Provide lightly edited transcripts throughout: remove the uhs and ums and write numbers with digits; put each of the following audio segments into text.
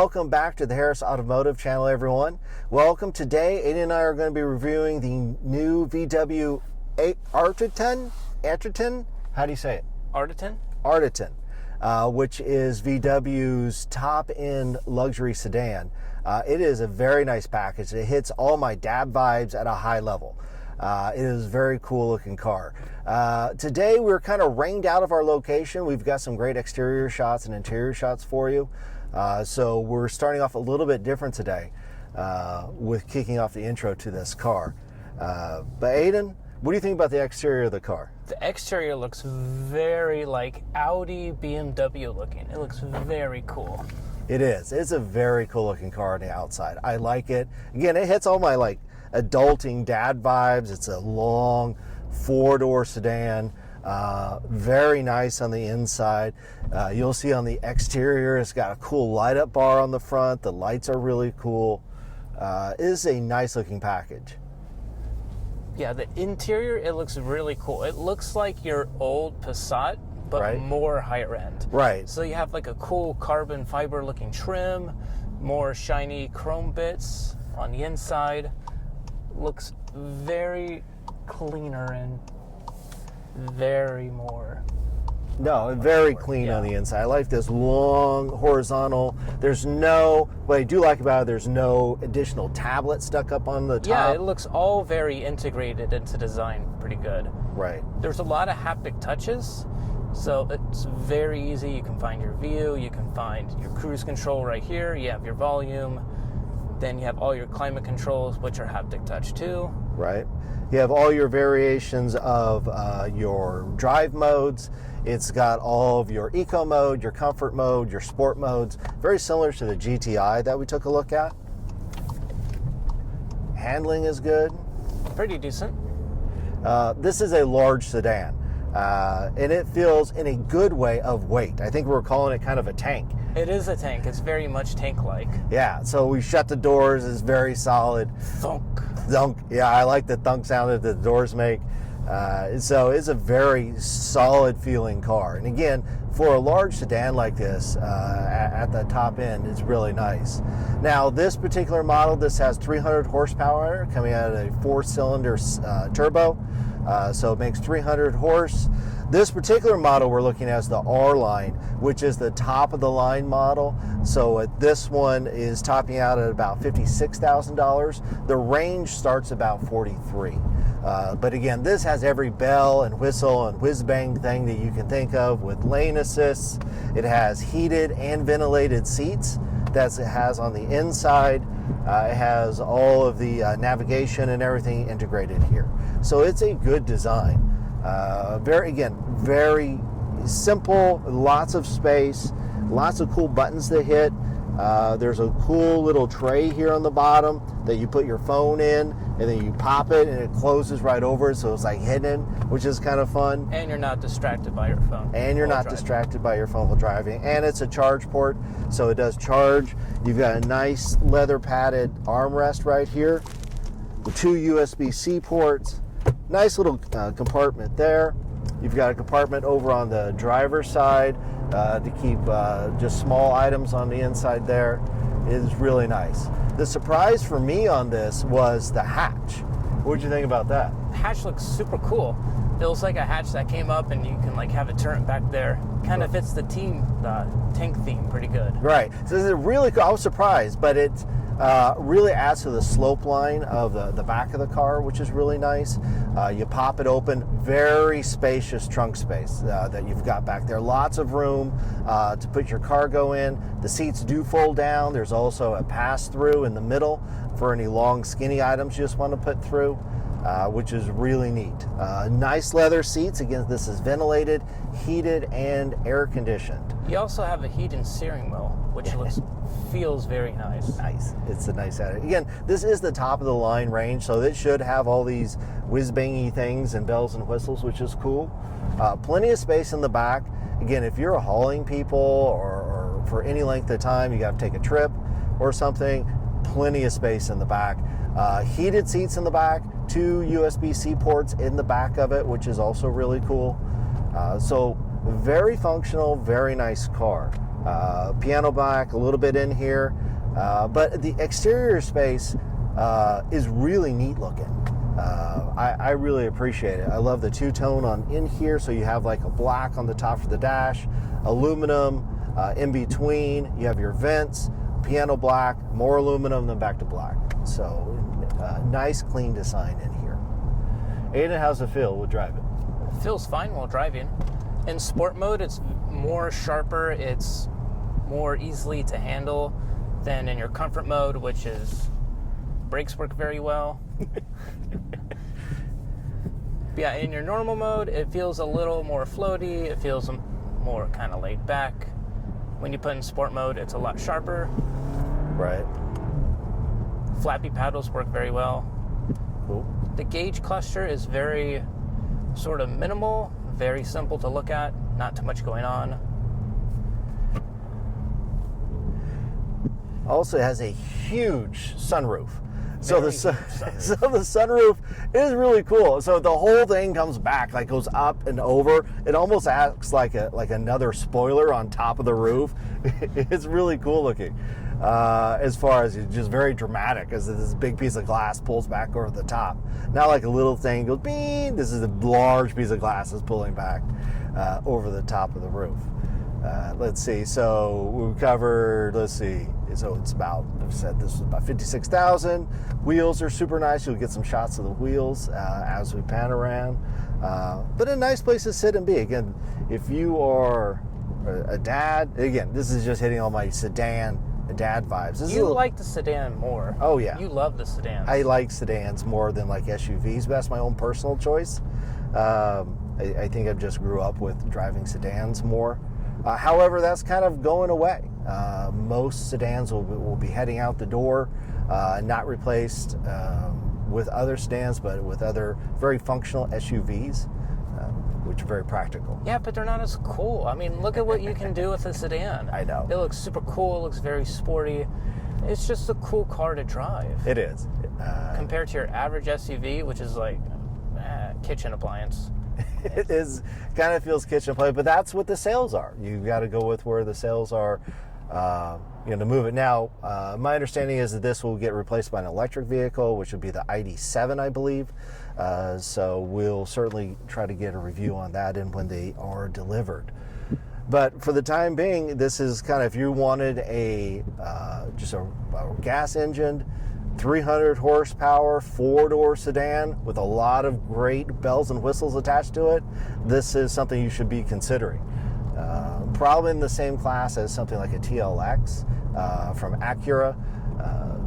Welcome back to the Harris Automotive channel, everyone. Welcome. Today, Aiden and I are going to be reviewing the new VW Arteon. How do you say it? Arteon, which is VW's top-end luxury sedan. It is a very nice package. It hits all my dad vibes at a high level. It is a very cool looking car. Today we're kind of rained out of our location. We've got some great exterior shots and interior shots for you. So we're starting off a little bit different today with kicking off the intro to this car. But Aiden, what do you think about the exterior of the car? The exterior looks very like Audi, BMW looking. It looks very cool. It is. It's a very cool looking car on the outside. I like it. Again, it hits all my like adulting dad vibes. It's a long four-door sedan. Very nice on the inside. You'll see on the exterior, it's got a cool light up bar on the front. The lights are really cool. It is a nice looking package. Yeah, the interior, it looks really cool. It looks like your old Passat, but right, more higher end. Right. So you have like a cool carbon fiber looking trim, more shiny chrome bits on the inside. Looks very cleaner and very more. No, very clean on the inside. I like this long horizontal. What I do like about it, there's no additional tablet stuck up on the top. Yeah, it looks all very integrated into design, pretty good. Right. There's a lot of haptic touches, so it's very easy. You can find your view, you can find your cruise control right here, you have your volume, then you have all your climate controls, which are haptic touch too. Right. You have all your variations of your drive modes. It's got all of your eco mode, your comfort mode, your sport modes, very similar to the GTI that we took a look at. Handling is good. Pretty decent. This is a large sedan, and it feels in a good way of weight. I think we're calling it kind of a tank. It is a tank. It's very much tank-like. Yeah, so we shut the doors. It's very solid. Thunk. Thunk. Yeah, I like the thunk sound that the doors make. So it's a very solid feeling car. And again, for a large sedan like this, at the top end, it's really nice. Now, this particular model, this has 300 horsepower coming out of a 4-cylinder turbo. So it makes 300 horse. This particular model we're looking at is the R line, which is the top of the line model. So this one is topping out at about $56,000. The range starts about $43,000. But again, this has every bell and whistle and whiz-bang thing that you can think of with lane assists. It has heated and ventilated seats that it has on the inside. It has all of the navigation and everything integrated here. So it's a good design. Very simple, lots of space, lots of cool buttons to hit. There's a cool little tray here on the bottom that you put your phone in, and then you pop it and it closes right over it, so it's like hidden, which is kind of fun. And you're not distracted by your phone. And you're not distracted by your phone while driving. And it's a charge port, so it does charge. You've got a nice leather padded armrest right here with 2 USB-C ports. Nice little compartment there. You've got a compartment over on the driver's side to keep just small items on the inside there. It is really nice. The surprise for me on this was the hatch. What did you think about that? The hatch looks super cool. It looks like a hatch that came up and you can like have it turn back there. Kind of fits the tank theme pretty good. Right. So this is really cool. I was surprised, but it really adds to the slope line of the back of the car, which is really nice. You pop it open, very spacious trunk space that you've got back there. Lots of room to put your cargo in. The seats do fold down. There's also a pass-through in the middle for any long, skinny items you just want to put through. Which is really neat. Nice leather seats. Again, this is ventilated, heated, and air conditioned. You also have a heated steering wheel, which feels very nice. Nice. It's a nice added. Again, this is the top of the line range, so it should have all these whiz-bangy things and bells and whistles, which is cool. Plenty of space in the back. Again, if you're hauling people or for any length of time, you got to take a trip or something, plenty of space in the back. Heated seats in the back, 2 USB-C ports in the back of it, which is also really cool. So very functional, very nice car. Piano black, a little bit in here, but the exterior space is really neat looking. I really appreciate it. I love the two-tone on in here, so you have like a black on the top for the dash, aluminum in between. You have your vents, piano black, more aluminum, then back to black. So nice, clean design in here. Aiden, how's it feel? We'll drive it. It feels fine while driving. In sport mode, it's more sharper. It's more easily to handle than in your comfort mode, which is brakes work very well. Yeah, in your normal mode, it feels a little more floaty. It feels more kind of laid back. When you put in sport mode, it's a lot sharper. Right. Flappy paddles work very well. Cool. The gauge cluster is very sort of minimal, very simple to look at, not too much going on. Also, it has a huge sunroof. So the Sunroof. so the sunroof is really cool. So the whole thing comes back, like goes up and over. It almost acts like another spoiler on top of the roof. It's really cool looking. As far as it's just very dramatic, as this big piece of glass pulls back over the top. Not like a little thing goes beep. This is a large piece of glass that's pulling back over the top of the roof. Let's see. So we covered. Let's see. So it's about. I've said this was about 56,000. Wheels are super nice. You'll get some shots of the wheels as we pan around. But a nice place to sit and be. Again, if you are a dad. Again, this is just hitting all my dad vibes. You like the sedan more. Oh yeah. You love the sedans. I like sedans more than like SUVs, but that's my own personal choice. I think I just grew up with driving sedans more. However, that's kind of going away. Most sedans will be heading out the door, not replaced with other sedans, but with other very functional SUVs, which are very practical. Yeah, but they're not as cool. I mean, look at what you can do with a sedan. I know. It looks super cool. It looks very sporty. It's just a cool car to drive. It is. Compared to your average SUV, which is like kitchen appliance. It is, kind of feels kitchen appliance, but that's what the sales are. You've got to go with where the sales are, to move it. Now, my understanding is that this will get replaced by an electric vehicle, which would be the ID.7, I believe. So we'll certainly try to get a review on that and when they are delivered. But for the time being, this is kind of, if you wanted just a gas engine, 300 horsepower, 4-door sedan with a lot of great bells and whistles attached to it, this is something you should be considering. Probably in the same class as something like a TLX from Acura.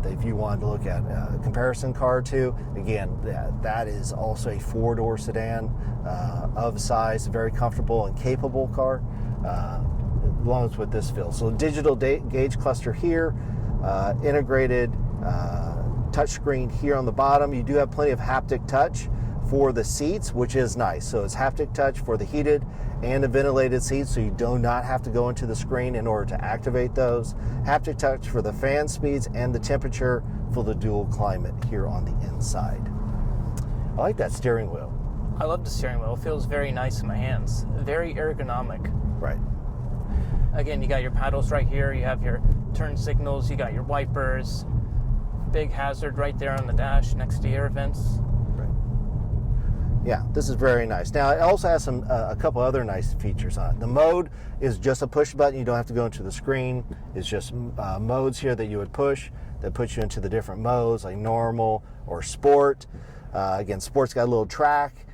If you wanted to look at a comparison car to, again, that is also a 4-door sedan of size, very comfortable and capable car, along with this feel. So digital gauge cluster here, integrated touchscreen here on the bottom. You do have plenty of haptic touch for the seats, which is nice. So it's haptic touch for the heated and the ventilated seats, so you do not have to go into the screen in order to activate those. Haptic touch for the fan speeds and the temperature for the dual climate here on the inside. I like that steering wheel. I love the steering wheel. It feels very nice in my hands. Very ergonomic. Right. Again, you got your paddles right here. You have your turn signals. You got your wipers. Big hazard right there on the dash next to air vents. Yeah, this is very nice. Now, it also has a couple other nice features on it. The mode is just a push button. You don't have to go into the screen. It's just modes here that you would push that puts you into the different modes, like normal or sport. Again, sport's got a little track.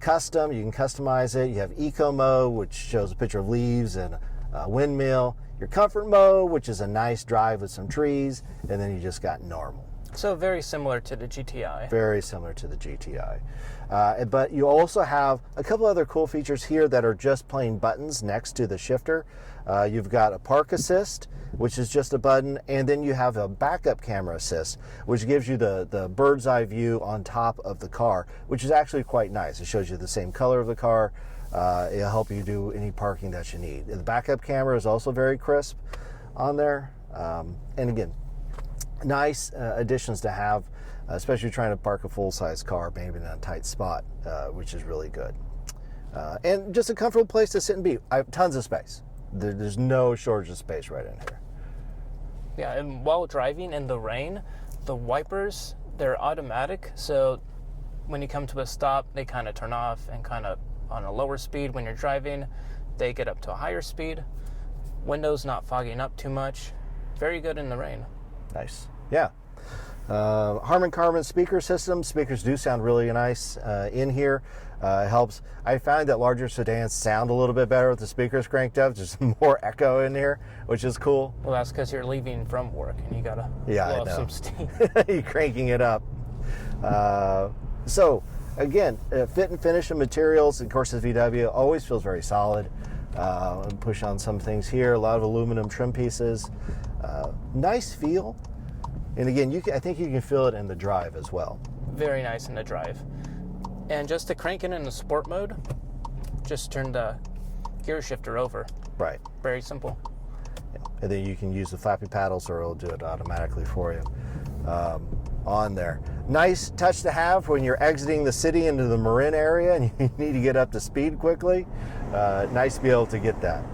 Custom, you can customize it. You have eco mode, which shows a picture of leaves and a windmill. Your comfort mode, which is a nice drive with some trees. And then you just got normal. So very similar to the GTI. Very similar to the GTI. But you also have a couple other cool features here that are just plain buttons next to the shifter. You've got a park assist, which is just a button, and then you have a backup camera assist, which gives you the bird's eye view on top of the car, which is actually quite nice. It shows you the same color of the car. It'll help you do any parking that you need. The backup camera is also very crisp on there. And again, nice additions to have, especially trying to park a full-size car, maybe in a tight spot, which is really good. And just a comfortable place to sit and be. I have tons of space. There's no shortage of space right in here. Yeah, and while driving in the rain, the wipers, they're automatic, so when you come to a stop, they kind of turn off, and kind of on a lower speed when you're driving, they get up to a higher speed. Windows not fogging up too much. Very good in the rain. Nice. Yeah. Harman Kardon speaker system. Speakers do sound really nice in here. It helps. I find that larger sedans sound a little bit better with the speakers cranked up. There's more echo in here, which is cool. Well, that's because you're leaving from work and you gotta blow off some steam. You're cranking it up. So again, fit and finish and materials. Of course, the VW always feels very solid. Push on some things here. A lot of aluminum trim pieces. Nice feel. And again, I think you can feel it in the drive as well. Very nice in the drive. And just to crank it in the sport mode, just turn the gear shifter over. Right. Very simple. And then you can use the flappy paddles, or it'll do it automatically for you on there. Nice touch to have when you're exiting the city into the Marin area and you need to get up to speed quickly. Nice to be able to get that.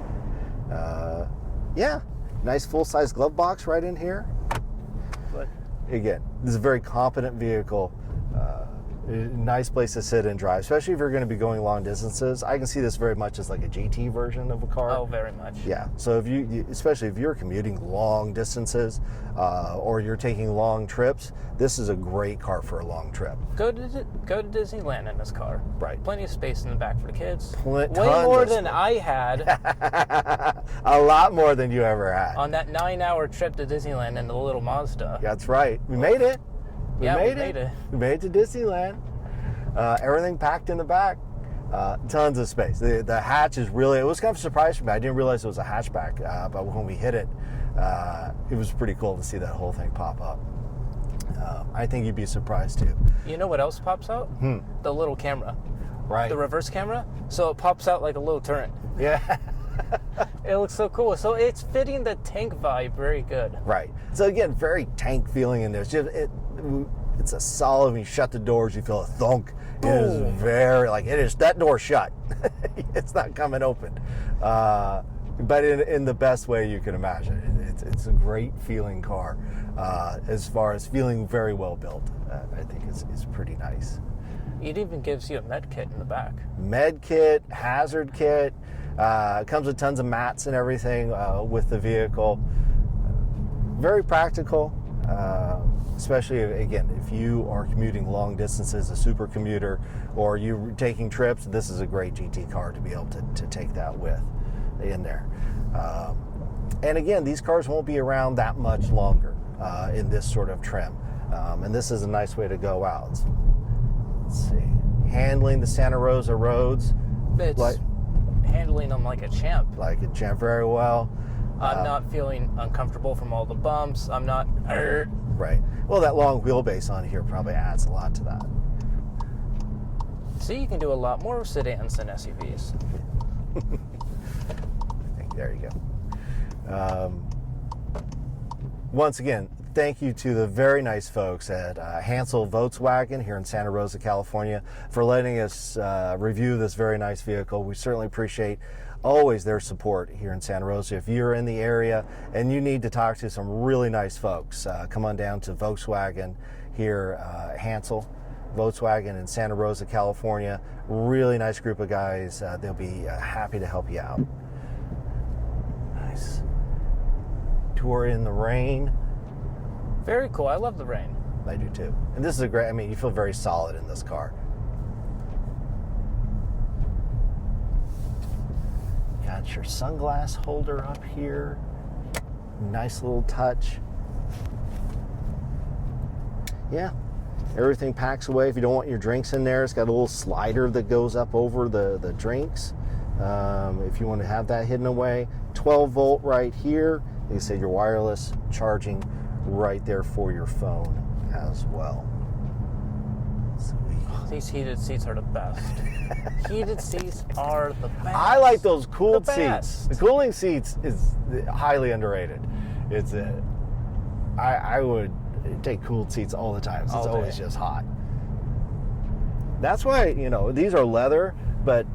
Yeah, nice full-size glove box right in here. But again, this is a very competent vehicle. Nice place to sit and drive, especially if you're going to be going long distances. I can see this very much as like a GT version of a car. Oh, very much. Yeah. So if especially if you're commuting long distances or you're taking long trips, this is a great car for a long trip. Go to Disneyland in this car. Right. Plenty of space in the back for the kids. Way more than I had. A lot more than you ever had. On that 9-hour trip to Disneyland in the little Mazda. That's right. We made it. We made it. We made it to Disneyland. Everything packed in the back. Tons of space. The hatch is really, it was kind of a surprise for me. I didn't realize it was a hatchback, but when we hit it, it was pretty cool to see that whole thing pop up. I think you'd be surprised too. You know what else pops out? The little camera. Right. The reverse camera. So it pops out like a little turret. Yeah. It looks so cool. So it's fitting the tank vibe very good. Right. So again, very tank feeling in there. It's a solid, when you shut the doors, you feel a thunk. It is very, that door shut. It's not coming open. But in the best way you can imagine. It's a great feeling car. As far as feeling very well built, I think it's pretty nice. It even gives you a med kit in the back. Med kit, hazard kit. Comes with tons of mats and everything with the vehicle. Very practical. Especially, again, if you are commuting long distances, a super commuter, or you're taking trips, this is a great GT car to be able to take that with in there. And again, these cars won't be around that much longer in this sort of trim. And this is a nice way to go out. Let's see. Handling the Santa Rosa roads. It's handling them like a champ. Like a champ, very well. I'm not feeling uncomfortable from all the bumps. I'm not hurt. Right. Well, that long wheelbase on here probably adds a lot to that. See, you can do a lot more sedans than SUVs. There you go. Once again, thank you to the very nice folks at Hansel Volkswagen here in Santa Rosa, California, for letting us review this very nice vehicle. We certainly appreciate always their support here in Santa Rosa. If you're in the area and you need to talk to some really nice folks, come on down to Volkswagen here, Hansel Volkswagen in Santa Rosa, California. Really nice group of guys. They'll be happy to help you out. Nice. Tour in the rain. Very cool. I love the rain. I do too. And this is a great, you feel very solid in this car. Got your sunglass holder up here. Nice little touch. Yeah, everything packs away. If you don't want your drinks in there, it's got a little slider that goes up over the drinks. If you want to have that hidden away. 12 volt right here. You say your wireless charging right there for your phone as well. Sweet. These heated seats are the best. Heated seats are the best. I like those cooled The seats. best. The cooling seats is highly underrated. I would take cooled seats all the time. So it's always just hot. That's why, these are leather, but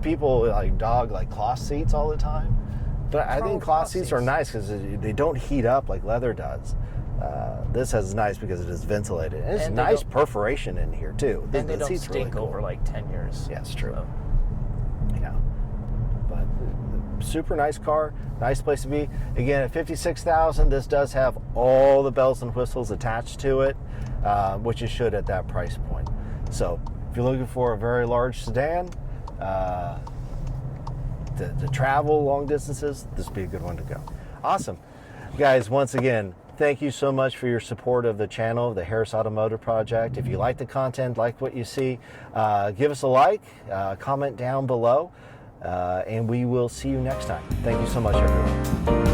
people like dog like cloth seats all the time, but I think cloth seats are nice because they don't heat up like leather does. This is nice because it is ventilated, and it's nice perforation in here too. And they don't stink over like 10 years. Yeah, it's true. Yeah, but super nice car, nice place to be. Again, at $56,000, this does have all the bells and whistles attached to it, which it should at that price point. So if you're looking for a very large sedan to travel long distances, this would be a good one to go. Awesome. Guys, once again, thank you so much for your support of the channel, the Harris Automotive Project. If you like the content, like what you see, give us a like, comment down below, and we will see you next time. Thank you so much, everyone.